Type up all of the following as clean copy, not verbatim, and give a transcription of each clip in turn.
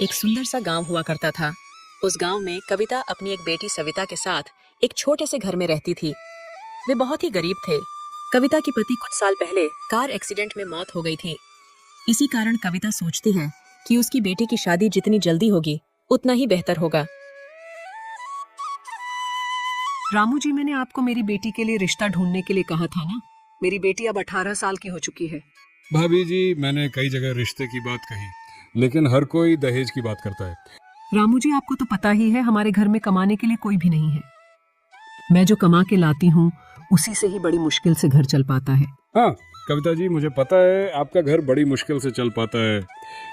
एक सुंदर सा गांव हुआ करता था। उस गांव में कविता अपनी एक बेटी सविता के साथ एक छोटे से घर में रहती थी। वे बहुत ही गरीब थे। कविता के पति कुछ साल पहले कार एक्सीडेंट में मौत हो गई थी। इसी कारण कविता सोचती है कि उसकी बेटी की शादी जितनी जल्दी होगी उतना ही बेहतर होगा। रामू जी, मैंने आपको मेरी बेटी के लिए रिश्ता ढूंढने के लिए कहा था ना। मेरी बेटी अब 18 साल की हो चुकी है। भाभी जी, मैंने कई जगह रिश्ते की बात कही, लेकिन हर कोई दहेज की बात करता है। रामू जी, आपको तो पता ही है हमारे घर में कमाने के लिए कोई भी नहीं है। मैं जो कमा के लाती हूँ उसी से ही बड़ी मुश्किल से घर चल पाता है। हाँ कविता जी, मुझे पता है आपका घर बड़ी मुश्किल से चल पाता है,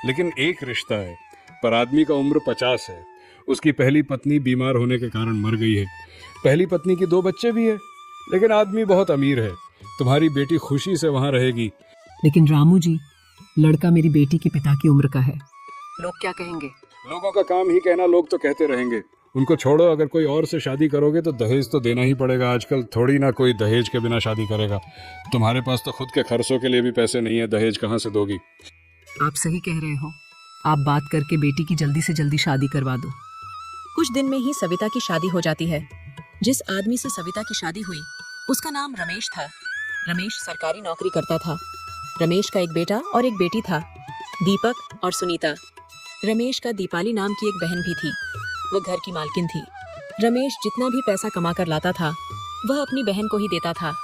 लेकिन एक रिश्ता है। पर आदमी का उम्र 50 है। उसकी पहली पत्नी बीमार होने के कारण मर गई है। पहली पत्नी की 2 बच्चे भी है, लेकिन आदमी बहुत अमीर है। तुम्हारी बेटी खुशी से वहाँ रहेगी। लेकिन रामू जी, लड़का मेरी बेटी के पिता की उम्र का है। लोग क्या कहेंगे? लोगों का काम ही कहना, लोग तो कहते रहेंगे। उनको छोड़ो, अगर कोई और से शादी करोगे तो दहेज तो देना ही पड़ेगा। आजकल थोड़ी ना कोई दहेज के बिना शादी करेगा। तुम्हारे पास तो खुद के खर्चों के लिए भी पैसे नहीं है, दहेज कहाँ से दोगी? आप सही कह रहे हो। आप बात करके बेटी की जल्दी से जल्दी शादी करवा दो। कुछ दिन में ही सविता की शादी हो जाती है। जिस आदमी से सविता की शादी हुई उसका नाम रमेश था। रमेश सरकारी नौकरी करता था। रमेश का एक बेटा और एक बेटी था, दीपक और सुनीता। रमेश का दीपाली नाम की एक बहन भी थी। वो घर की मालकिन थी। रमेश जितना भी पैसा कमा कर लाता था वह अपनी बहन को ही देता था।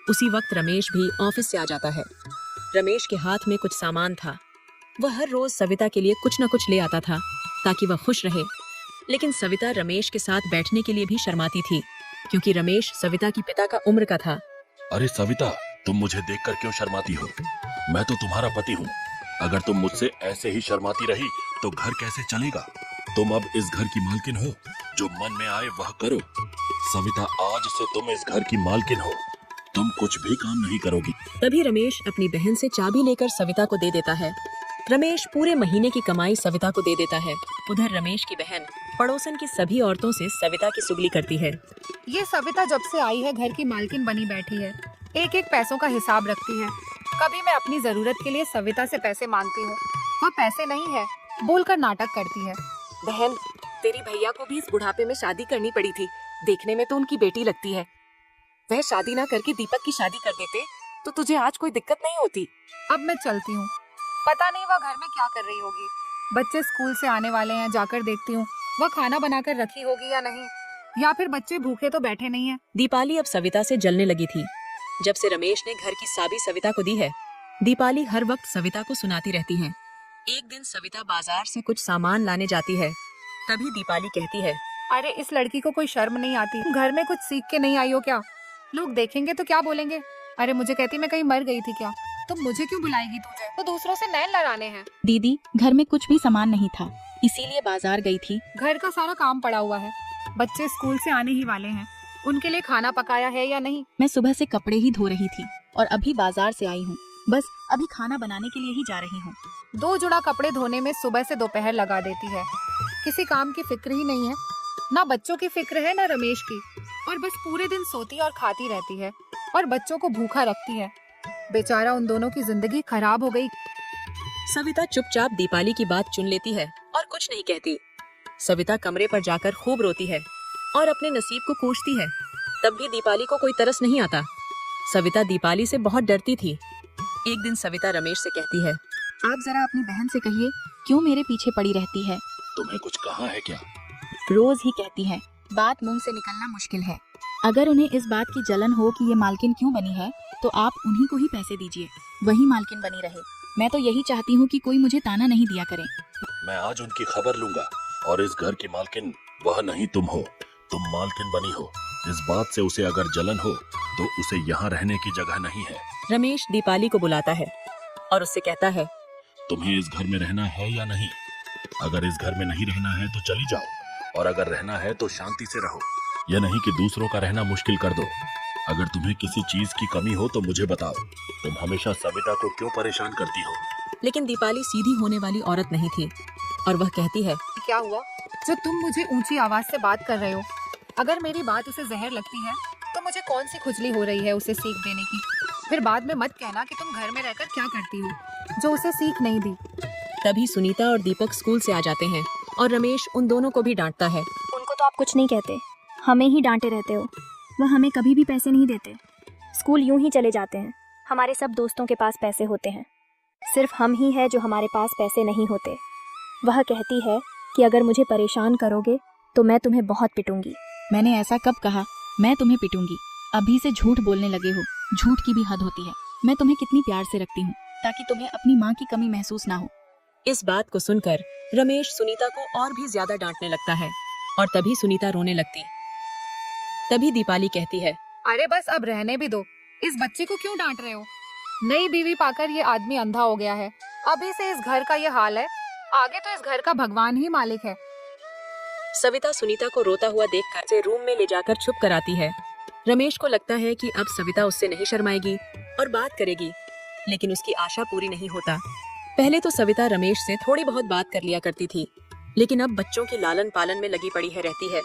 उसी वक्त रमेश भी ऑफिस से आ जाता है। रमेश के हाथ में कुछ सामान था। वह हर रोज सविता के लिए कुछ न कुछ ले आता था ताकि वह खुश रहे। लेकिन सविता रमेश के साथ बैठने के लिए भी शर्माती थी, क्योंकि रमेश सविता की पिता का उम्र का था। अरे सविता, तुम मुझे देखकर क्यों शर्माती हो? मैं तो तुम्हारा पति हूँ। अगर तुम मुझसे ऐसे ही शर्माती रही तो घर कैसे चलेगा? तुम अब इस घर की मालकिन हो। जो मन में आए वह करो। सविता, आज से तुम इस घर की मालकिन हो। तुम कुछ भी काम नहीं करोगी। तभी रमेश अपनी बहन से चाबी लेकर सविता को दे देता है। रमेश पूरे महीने की कमाई सविता को दे देता है। उधर रमेश की बहन पड़ोसन की सभी औरतों से सविता की चुगली करती है। ये सविता जब से आई है घर की मालकिन बनी बैठी है। एक एक पैसों का हिसाब रखती है। कभी मैं अपनी जरूरत के लिए सविता से पैसे मांगती हूँ, वह पैसे नहीं है बोलकर नाटक करती है। बहन, तेरी भैया को भी इस बुढ़ापे में शादी करनी पड़ी थी। देखने में तो उनकी बेटी लगती है। वह शादी ना करके दीपक की शादी कर देते तो तुझे आज कोई दिक्कत नहीं होती। अब मैं चलती हूँ। पता नहीं वह घर में क्या कर रही होगी। बच्चे स्कूल से आने वाले हैं, जाकर देखती हूँ वह खाना बनाकर रखी होगी या नहीं, या फिर बच्चे भूखे तो बैठे नहीं हैं। दीपाली अब सविता से जलने लगी थी। जब से रमेश ने घर की चाबी सविता को दी है, दीपाली हर वक्त सविता को सुनाती रहती है। एक दिन सविता बाजार से कुछ सामान लाने जाती है। तभी दीपाली कहती है, अरे इस लड़की को कोई शर्म नहीं आती? घर में कुछ सीख के नहीं आई हो क्या? लोग देखेंगे तो क्या बोलेंगे? अरे मुझे कहती मैं कहीं मर गई थी क्या? तो मुझे क्यों बुलाएगी? तुझे तो दूसरों से नैन लड़ाने हैं। दीदी, घर में कुछ भी सामान नहीं था, इसीलिए बाजार गई थी। घर का सारा काम पड़ा हुआ है। बच्चे स्कूल से आने ही वाले हैं। उनके लिए खाना पकाया है या नहीं? मैं सुबह से कपड़े ही धो रही थी और अभी बाजार से आई हूँ। बस अभी खाना बनाने के लिए ही जा रही हूँ। 2 जुड़ा कपड़े धोने में सुबह से दोपहर लगा देती है। किसी काम की फिक्र ही नहीं है। ना बच्चों की फिक्र है ना रमेश की। और बस पूरे दिन सोती और खाती रहती है और बच्चों को भूखा रखती है। बेचारा उन दोनों की जिंदगी खराब हो गई। सविता चुपचाप दीपाली की बात चुन लेती है और कुछ नहीं कहती। सविता कमरे पर जाकर खूब रोती है और अपने नसीब को कोसती है। तब भी दीपाली को कोई तरस नहीं आता। सविता दीपाली से बहुत डरती थी। एक दिन सविता रमेश से कहती है, आप जरा अपनी बहन से कहिए क्यों मेरे पीछे पड़ी रहती है। तुम्हें कुछ कहा है क्या? रोज ही कहती है, बात मुंह से निकलना मुश्किल है। अगर उन्हें इस बात की जलन हो कि ये मालकिन क्यों बनी है तो आप उन्हीं को ही पैसे दीजिए, वही मालकिन बनी रहे। मैं तो यही चाहती हूँ कि कोई मुझे ताना नहीं दिया करे। मैं आज उनकी खबर लूंगा और इस घर की मालकिन वह नहीं तुम हो। तुम मालकिन बनी हो। इस बात से उसे अगर जलन हो तो उसे यहाँ रहने की जगह नहीं है। रमेश दीपाली को बुलाता है और उससे कहता है, तुम्हें इस घर में रहना है या नहीं? अगर इस घर में नहीं रहना है तो चली जाओ, और अगर रहना है तो शांति से रहो। यह नहीं कि दूसरों का रहना मुश्किल कर दो। अगर तुम्हें किसी चीज की कमी हो तो मुझे बताओ। तुम हमेशा सविता को क्यों परेशान करती हो? लेकिन दीपाली सीधी होने वाली औरत नहीं थी और वह कहती है, क्या हुआ जो तुम मुझे ऊंची आवाज से बात कर रहे हो? अगर मेरी बात उसे जहर लगती है तो मुझे कौन सी खुजली हो रही है उसे सीख देने की? फिर बाद में मत कहना कि तुम घर में रहकर क्या करती हो जो उसे सीख नहीं दी। तभी सुनीता और दीपक स्कूल से आ जाते हैं और रमेश उन दोनों को भी डांटता है। उनको तो आप कुछ नहीं कहते, हमें ही डांटे रहते हो। वह हमें कभी भी पैसे नहीं देते, स्कूल यूं ही चले जाते हैं। हमारे सब दोस्तों के पास पैसे होते हैं, सिर्फ हम ही है जो हमारे पास पैसे नहीं होते। वह कहती है कि अगर मुझे परेशान करोगे तो मैं तुम्हें बहुत पिटूंगी। मैंने ऐसा कब कहा? मैं तुम्हें पिटूंगी। अभी से झूठ बोलने लगे हो। झूठ की भी हद होती है। मैं तुम्हें कितनी प्यार से रखती हूँ ताकि तुम्हें अपनी माँ की कमी महसूस ना हो। इस बात को सुनकर रमेश सुनीता को और भी ज्यादा डांटने लगता है और तभी सुनीता रोने लगती। तभी दीपाली कहती है, अरे बस अब रहने भी दो, इस बच्चे को क्यों डांट रहे हो? नई बीवी पाकर ये आदमी अंधा हो गया है, अभी से इस घर का ये हाल है, आगे तो इस घर का भगवान ही मालिक है। सविता सुनीता को रोता हुआ देखकर उसे रूम में ले जाकर चुप कराती है। रमेश को लगता है कि अब सविता उससे नहीं शर्माएगी और बात करेगी, लेकिन उसकी आशा पूरी नहीं होता। पहले तो सविता रमेश से थोड़ी बहुत बात कर लिया करती थी, लेकिन अब बच्चों की लालन पालन में लगी पड़ी है रहती है।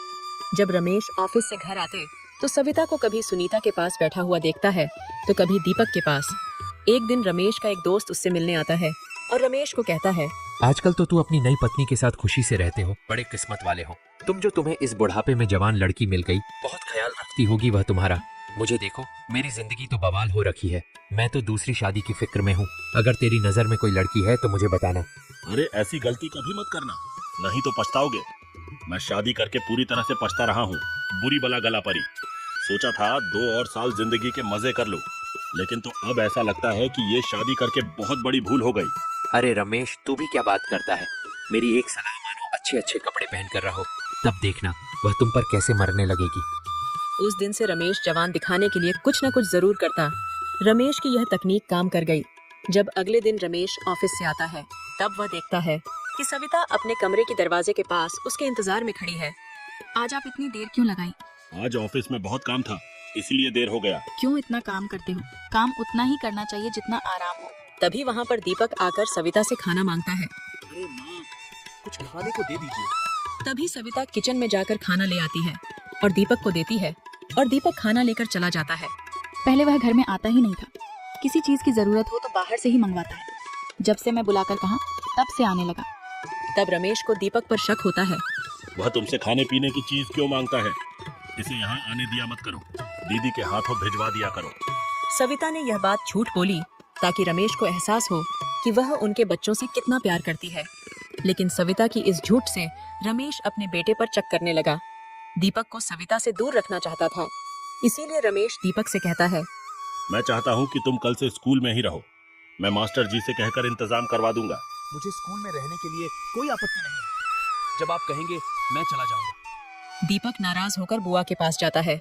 जब रमेश ऑफिस से घर आते तो सविता को कभी सुनीता के पास बैठा हुआ देखता है तो कभी दीपक के पास। एक दिन रमेश का एक दोस्त उससे मिलने आता है और रमेश को कहता है, आजकल तो तू अपनी नई पत्नी के साथ खुशी से रहते हो, बड़े किस्मत वाले हो तुम जो तुम्हें इस बुढ़ापे में जवान लड़की मिल गई। बहुत ख्याल रखती होगी वह तुम्हारा। मुझे देखो, मेरी जिंदगी तो बवाल हो रखी है, मैं तो दूसरी शादी की फिक्र में हूँ। अगर तेरी नजर में कोई लड़की है तो मुझे बताना। अरे ऐसी गलती कभी मत करना, नहीं तो पछताओगे। मैं शादी करके पूरी तरह से पछता रहा हूँ, बुरी बला गला परी। सोचा था 2 और साल जिंदगी के मजे कर लूं, लेकिन तो अब ऐसा लगता है कि ये शादी करके बहुत बड़ी भूल हो गई। अरे रमेश, तू भी क्या बात करता है? मेरी एक सलाह मानो, अच्छे अच्छे कपड़े पहन कर रहो, तब देखना वह तुम पर कैसे मरने लगेगी। उस दिन से रमेश जवान दिखाने के लिए कुछ न कुछ जरूर करता। रमेश की यह तकनीक काम कर गई। जब अगले दिन रमेश ऑफिस से आता है तब वह देखता है कि सविता अपने कमरे के दरवाजे के पास उसके इंतजार में खड़ी है। आज आप इतनी देर क्यों लगाई? आज ऑफिस में बहुत काम था, इसलिए देर हो गया। क्यों इतना काम करते हो? काम उतना ही करना चाहिए जितना आराम हो। तभी वहाँ पर दीपक आकर सविता से खाना मांगता है। अरे माँ, कुछ खाने को दे दीजिए। तभी सविता किचन में जाकर खाना ले आती है और दीपक को देती है और दीपक खाना लेकर चला जाता है। पहले वह घर में आता ही नहीं था। किसी चीज की जरूरत हो तो बाहर से ही मंगवाता है। जब से मैं बुलाकर कहा तब से आने लगा। तब रमेश को दीपक पर शक होता है। वह तुमसे खाने पीने की चीज क्यों मांगता है? इसे यहाँ आने दिया मत करो, दीदी के हाथों भिजवा दिया करो। सविता ने यह बात झूठ बोली ताकि रमेश को एहसास हो कि वह उनके बच्चों से कितना प्यार करती है। लेकिन सविता की इस झूठ से रमेश अपने बेटे पर चक करने लगा। दीपक को सविता से दूर रखना चाहता था, इसीलिए रमेश दीपक से कहता है, मैं चाहता हूँ कि तुम कल से स्कूल में ही रहो। मैं मास्टर जी से कहकर इंतजाम करवा दूंगा। मुझे स्कूल में रहने के लिए कोई आपत्ति नहीं है। जब आप कहेंगे मैं चला जाऊंगा। दीपक नाराज होकर बुआ के पास जाता है।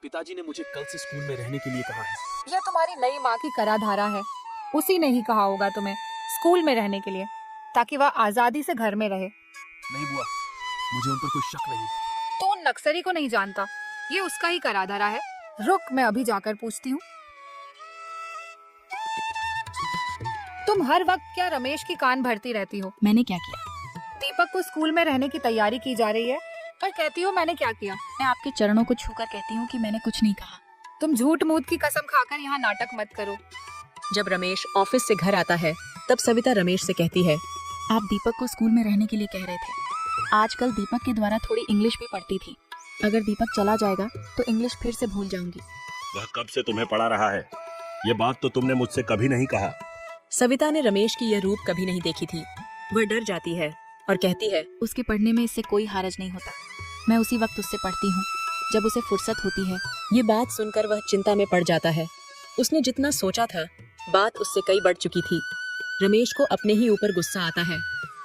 पिताजी ने मुझे कल से स्कूल में रहने के लिए कहा है। यह तुम्हारी नई माँ की कराधारा है, उसी ने ही कहा होगा तुम्हें स्कूल में रहने के लिए, ताकि वह आजादी से घर में रहे। नहीं बुआ, मुझे उन पर कोई शक नहीं। तो उन नक्सरी को नहीं जानता, ये उसका ही कराधारा है। रुक, मैं अभी जाकर पूछती हूँ। तुम हर वक्त क्या रमेश की कान भरती रहती हो? मैंने क्या किया? दीपक को स्कूल में रहने की तैयारी की जा रही है और कहती हो मैंने क्या किया? मैं आपके चरणों को छूकर कहती हूँ कि मैंने कुछ नहीं कहा। तुम झूठ मूठ की कसम खाकर यहाँ नाटक मत करो। जब रमेश ऑफिस से घर आता है तब सविता रमेश से कहती है, आप दीपक को स्कूल में रहने के लिए कह रहे थे। आजकल दीपक के द्वारा थोड़ी इंग्लिश भी पढ़ती थी। अगर दीपक चला जाएगा तो इंग्लिश फिर से भूल जाऊंगी। वह कब से तुम्हें पढ़ा रहा है? ये बात तो तुमने मुझसे कभी नहीं कहा। सविता ने रमेश की यह रूप कभी नहीं देखी थी। वह डर जाती है और कहती है, उसके पढ़ने में इससे कोई हरज नहीं होता। मैं उसी वक्त उससे पढ़ती हूँ जब उसे फुर्सत होती है। ये बात सुनकर वह चिंता में पड़ जाता है। उसने जितना सोचा था बात उससे कई बढ़ चुकी थी। रमेश को अपने ही ऊपर गुस्सा आता है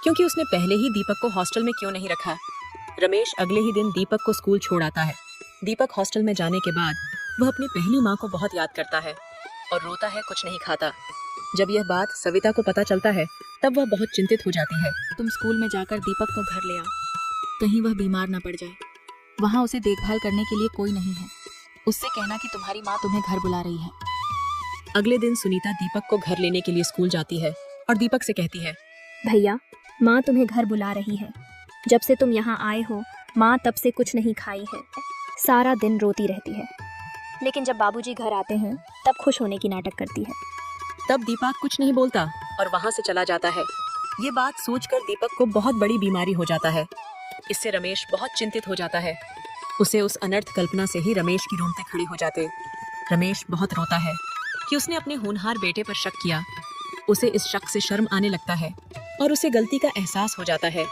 क्योंकि उसने पहले ही दीपक को हॉस्टल में क्यों नहीं रखा। रमेश अगले ही दिन दीपक को स्कूल छोड़ आता है। दीपक हॉस्टल में जाने के बाद वह अपनी पहली माँ को बहुत याद करता है और रोता है, कुछ नहीं खाता। जब यह बात सविता को पता चलता है तब वह बहुत चिंतित हो जाती है। तुम स्कूल में जाकर दीपक को घर ले आओ, कहीं वह बीमार ना पड़ जाए। वहाँ उसे देखभाल करने के लिए कोई नहीं है। उससे कहना कि तुम्हारी माँ तुम्हें घर बुला रही है। अगले दिन सुनीता दीपक को घर लेने के लिए स्कूल जाती है और दीपक से कहती है, भैया, माँ तुम्हें घर बुला रही है। जब से तुम यहाँ आए हो माँ तब से कुछ नहीं खाई है, सारा दिन रोती रहती है। लेकिन जब बाबूजी घर आते हैं तब खुश होने की नाटक करती है। तब दीपक कुछ नहीं बोलता और वहाँ से चला जाता है। ये बात सोचकर दीपक को बहुत बड़ी बीमारी हो जाता है। इससे रमेश बहुत चिंतित हो जाता है। उसे उस अनर्थ कल्पना से ही रमेश की रोंगटे खड़े हो जाते। रमेश बहुत रोता है कि उसने अपने होनहार बेटे पर शक किया। उसे इस शक से शर्म आने लगता है और उसे गलती का एहसास हो जाता है।